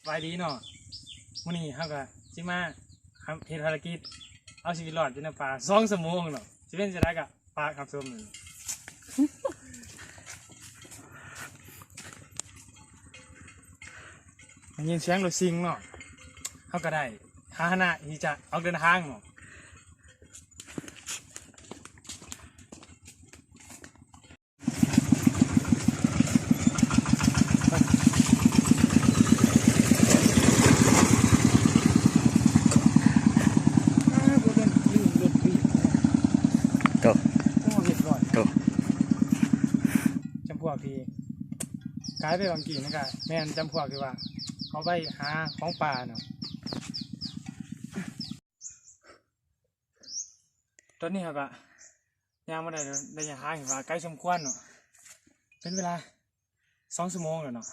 วายดีเนาะมื้อนี้เฮาก็สิมาเฮ็ดภารกิจเอาชีวิตรอดอยู่ในป่า2 ชั่วโมงเนาะสิเป็นจังได๋ก็ปลาครับส้มนี่ได้ยินเสียงรถซิ่งเนาะเฮาก็ได้พาหนะที่จะออกเดินทางเนาะจำพวกที่กลายไปบางกีนั่นก็แม่นจำพวกที่ว่าเขาไปหาของป่าเนาะตอนนี้ครับอะยังไม่ได้หาเห็นว่าใกล้สมควรเนาะเป็นเวลา2 ชั่วโมงแล้วเนาะ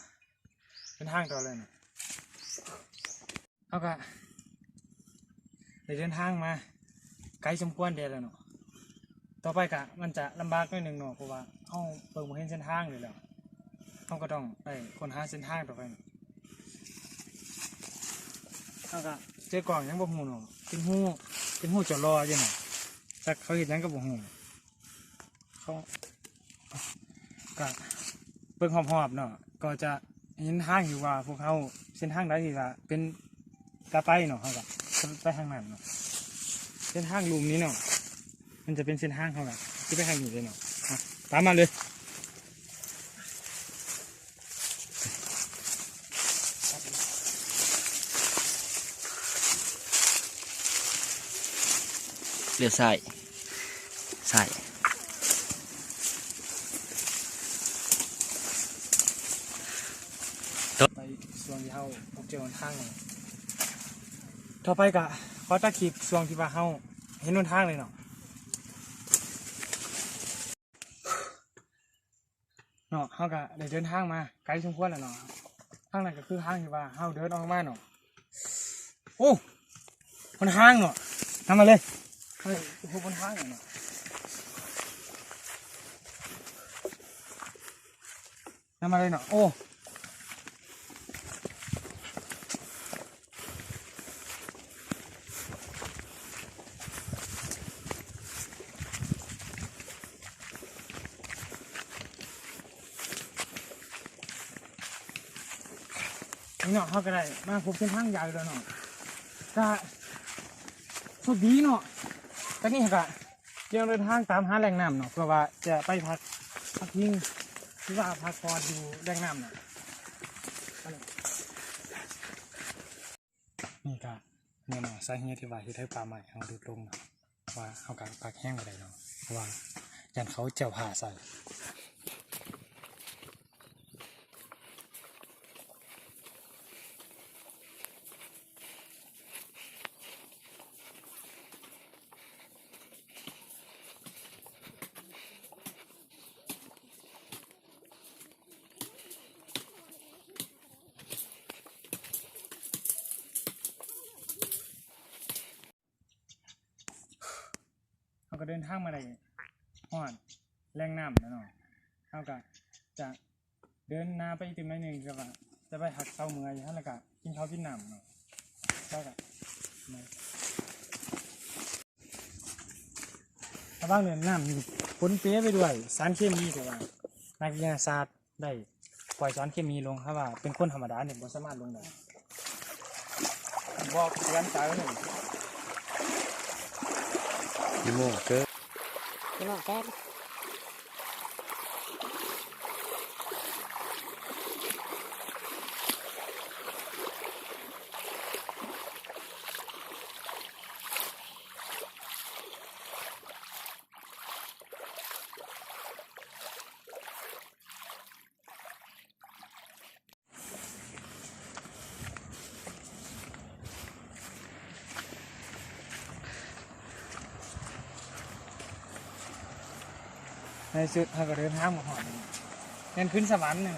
เป็นทางต่อเลยเนาะเขาก็ได้เดินทางมาไกลสมควรเดียวแล้วเนาะต่อไปกะมันจะลำบากนิดนึงเนาะเพราะว่าเขาเปิดมาเห็นเส้นทางเลยแล้วเขาก็ต้องไปค้นหาเส้นทางต่อไปเขาก็เจอกล่องยังบ่หูเนาะเป็นหูจอดรออยู่เนาะแต่เขาเห็นยังก็บ่หูเขาก็เปิดหอบๆเนาะก็จะเห็นทางอยู่ว่าพวกเขาเส้นทางใดที่ว่าเป็นตาไปเนาะเขาก็ไปทางนั้นเนาะเส้นทางลุมนี้เนาะมันจะเป็นเส้นทางเขาแบบที่ไปทางนี้เลยเนาะตามมาเลยเลี้ยวซ้ายไปส่วนที่เขาพบเจอทางต่อไปกะเขาตะขีบส่วนที่ว่าเขาเห็นหนทางเลยเนาะเขาก็ได้เดินทางมาไกลสมควรแล้วเนาะทางนั้นก็คือทางที่ว่าเขาเดินออกมาเนาะโอ้คนทางเนาะทำมาเลยเฮ้ยพวกคนทางเนาะทำมาเลยเนาะโอ้นี่เนาะเขาก็ได้มาพบเส้นทางยาวเลยเนาะก็โชคดีเนาะแต่นี่ก็ยังเดินทางตามหาแหล่งน้ำเนาะเพื่อว่าจะไปพักพิงหรือว่าพักผ่อนอยู่แหล่งน้ำเนาะนี่ก็เนี่ยเนาะสาเหตุที่ว่าที่ไทยป่าใหม่เขาดูลงเนาะว่าเขาการพักแห้งอะไรเนาะเพราะว่ายันเขาเจ้าผ่าใส่เขาก็เดินทางมาได้ฮอดแรงน้ำแล้วเนาะเขาก็จะเดินนาไปอีกตึกนิดนึงก็ว่าจะไปหักเสาเมื่อยฮะแล้วก็กินข้าวกินน้ำเนาะก็ถ้าบ้างเนี่ยน้ำมีปนเปี้ยไปด้วยสารเคมีแต่ว่านักวิทยาศาสตร์ได้ปล่อยสารเคมีลงครับว่าเป็นคนธรรมดาเนี่ยบ่สามารถลงได้บอกเตือนใจไว้หน่อยยี่โมเกิดในสุดเขาก็เดินทางมาหอดเงินขึ้นสวรรค์หนึ่ง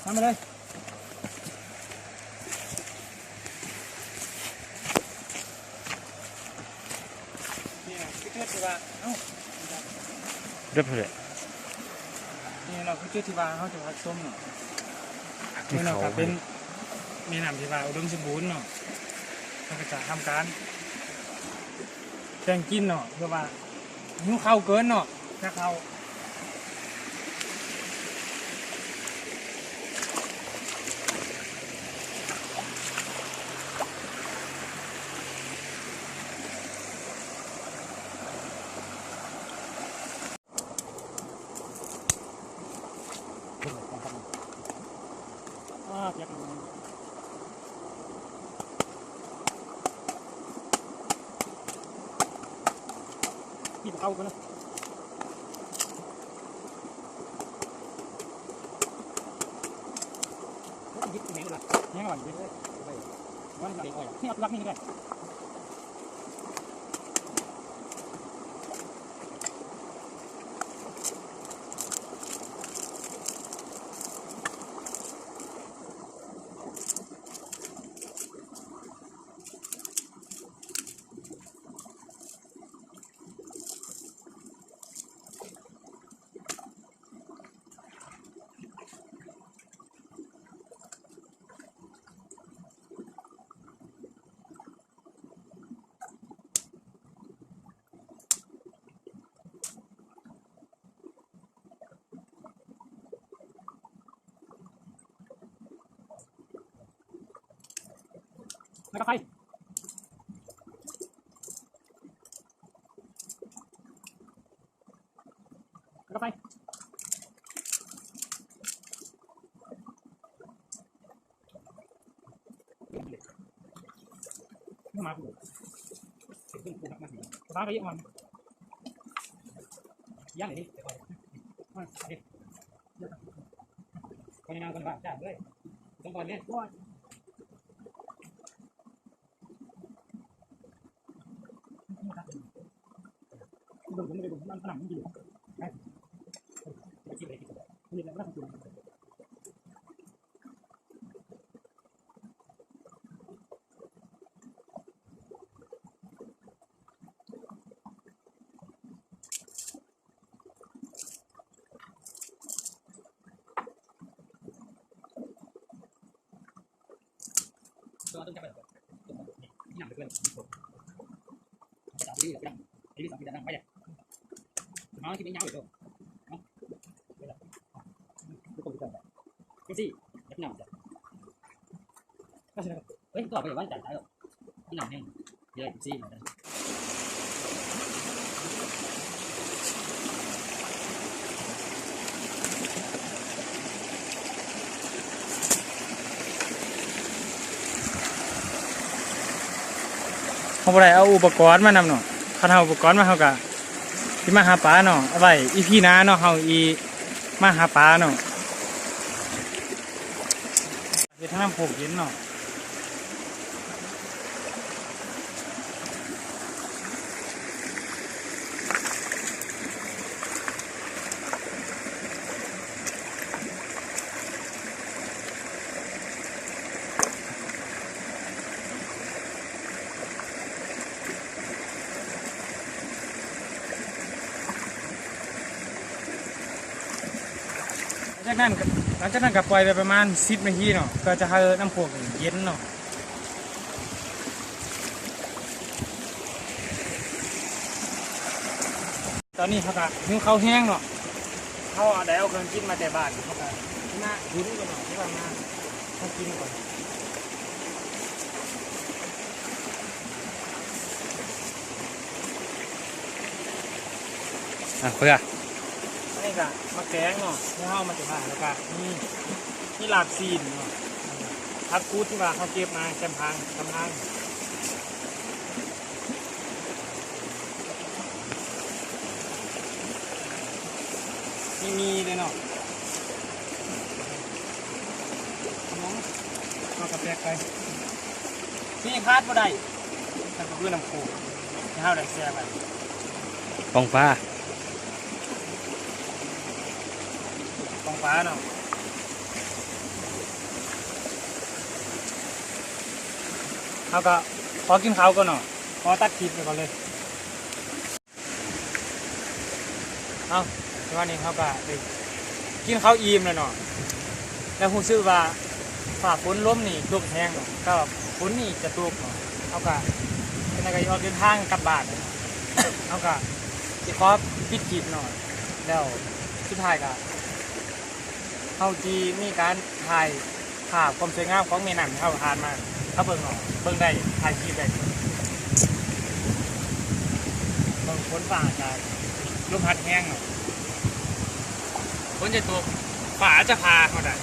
ทำมาเลยนี่นะคือจุดที่ว่าเรียบร้อยนี่เราคือจุดที่ว่าเขาจะพักส้มเนาะนี่เราก็เป็น มีน้ำที่ว่าอุดมสมบูรณ์เนาะมันก็จะทำการแข่งกินเนาะเพื่อว่าหิวข้าวเกินเนาะถ้าเขาอยากกินเอากันนะยึดแมงละแมงหวานยึดเลยวันเด็กอ่อยที่เอารักนี่เลยแล้วก็ไปแล้วก็ไปมาปูปูปูมาสิปลาไปเยอะมันย่างไหนดิมาดิคนงานคนบ้าจ้าเลยต้องก่อนเนี่ยดูผมไปดูมันขนาดนี้อยู่ไปชิมอะไรกินนี่แหละน่าสนใจตัวต้องจับไปนี่หนังไปเพื่อนจับดีเลยดีสองปีนั่งไปเลยน้องที่ไม่ยาวอยู่ตัวเนาะดูคนดูกันไปสิยักษ์หนังจ้ะก็ใช่ครับเฮ้ยก็ไปวันจันทร์ได้หรอที่หนังแห้งเยอะสิเหมือนกันเขาบ่ได้เอาอุปกรณ์มานำเนาะคันเอาอุปกรณ์มาเขาก็ที่มาหาปลาเนาะเอาไว้อีพี่น้าเนาะเขาอีมาหาปลาเนาะเฮ็ดทางน้ำโขกเย็นเนาะหลังจากนั้นก็ปล่อยไปประมาณ10 นาทีเนาะก็จะให้น้ำโขกเย็นเนาะตอนนี้เขาก็หิวข้าวแห้งเนาะเขาได้เอาเครื่องกินมาแต่บ้านเขาก็มาหุนกันเนาะที่ว่ามาเขากินก่อนเพื่อนี่ก็มาแกงเนาะที่เขามาแต่บ้านแล้วก็นี่ลาบซีนเนาะทับกูดที่ว่าเขาเก็บมาแคมพังทำทางมีเลยเนาะน้องเอากระแปกไปนี่พลาดบ่ได้แต่ก็คือน้ำโขงที่เขาได้แซ่บไป ปองปลา กองฟ้าเนาะเขาก็พอกินข้าวก็เนาะพอตัดคลิปไปก่อนเลยเอาแต่ว่านี่เขาก็ได้กินข้าวอิ่มแล้วเนาะแล้วผมซื้อว่า ฝ่าฝนล้มนี่ตกแห้งเนาะก็ฝนนี่จะตกเนาะเอากะเป็นอะไรออกเดินทางกลับบ้านเอากะจะขอปิดคลิปหน่อยแล้วสุดท้ายกะเขาจีมีการถ่ายภาพความสวยงามของเมนันเข้าทานมาเขาเบิ่งหน่อยเบิ่งได้ถ่ายคลิปได้เบิ่งฝนฝ่าจะลมพัดแห้งเนาะฝนจะตกฝ่าจะพาเขาได้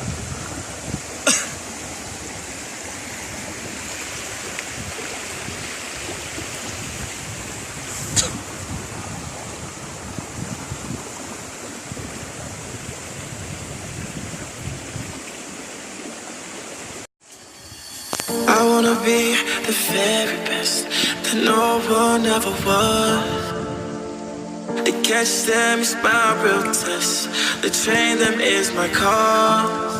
I wanna be the very best that no one ever was. To catch them is my real test. To train them is my cause.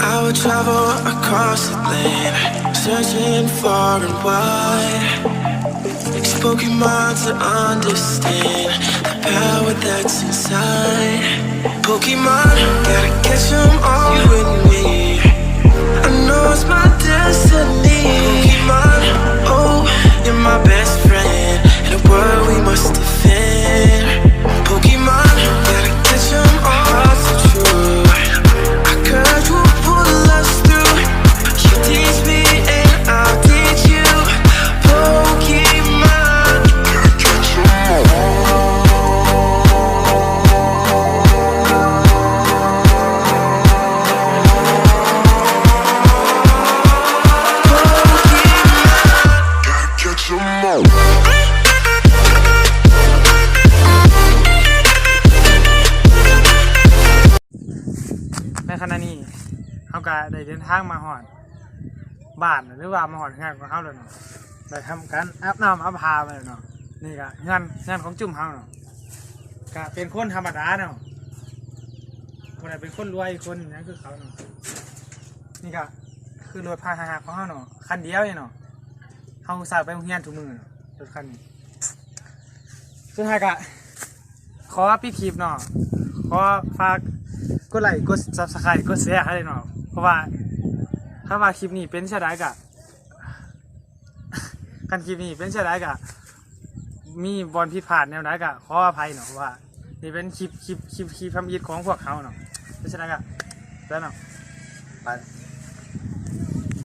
I would travel across the land, searching far and wide. Use Pokemon to understand the power that's inside. Pokemon, gotta catch them all with me. I know it's my destiny. Pokemon, oh, you're my best friend. In a world we must defend. Pokemon, gotta catch them all so true. I could you pull us through. You teach me and I'll teach you. Pokemon, gotta catch them all.ในขณะนี้เขาก็ได้เดินทางมาหอดบ้านหรือว่ามาหอดงานของเขาเลยเนาะได้ทำการอาบน้ำอาบพาไปเนาะนี่ก็งานของจุ่มเขาเนาะก็เป็นคนธรรมดาเนาะคนไหนเป็นคนรวยคนนั้นคือเขาเนาะนี่ก็คือรถพาหะของเขาเนาะคันเดียวเนาะเขาสาวไปโรงเรียนทุกมือเนาะรถคันนี้สุดท้ายก็ขอปิดคลิปเนาะขอฝากกดไลค์กด Subscribe กดแชร์ให้เนาะเพราะว่าถ้าว่าคลิปนี้เป็นเช่นไรกะกันคลิปนี้เป็นเช่นไรกะมีบอลผิดพลาดแนวไหนกะขออภัยเนาะเพราะว่านี่เป็นคลิปทำอิฐของพวกเขาเนาะเป็นเช่นไรกะแล้วเนาะไป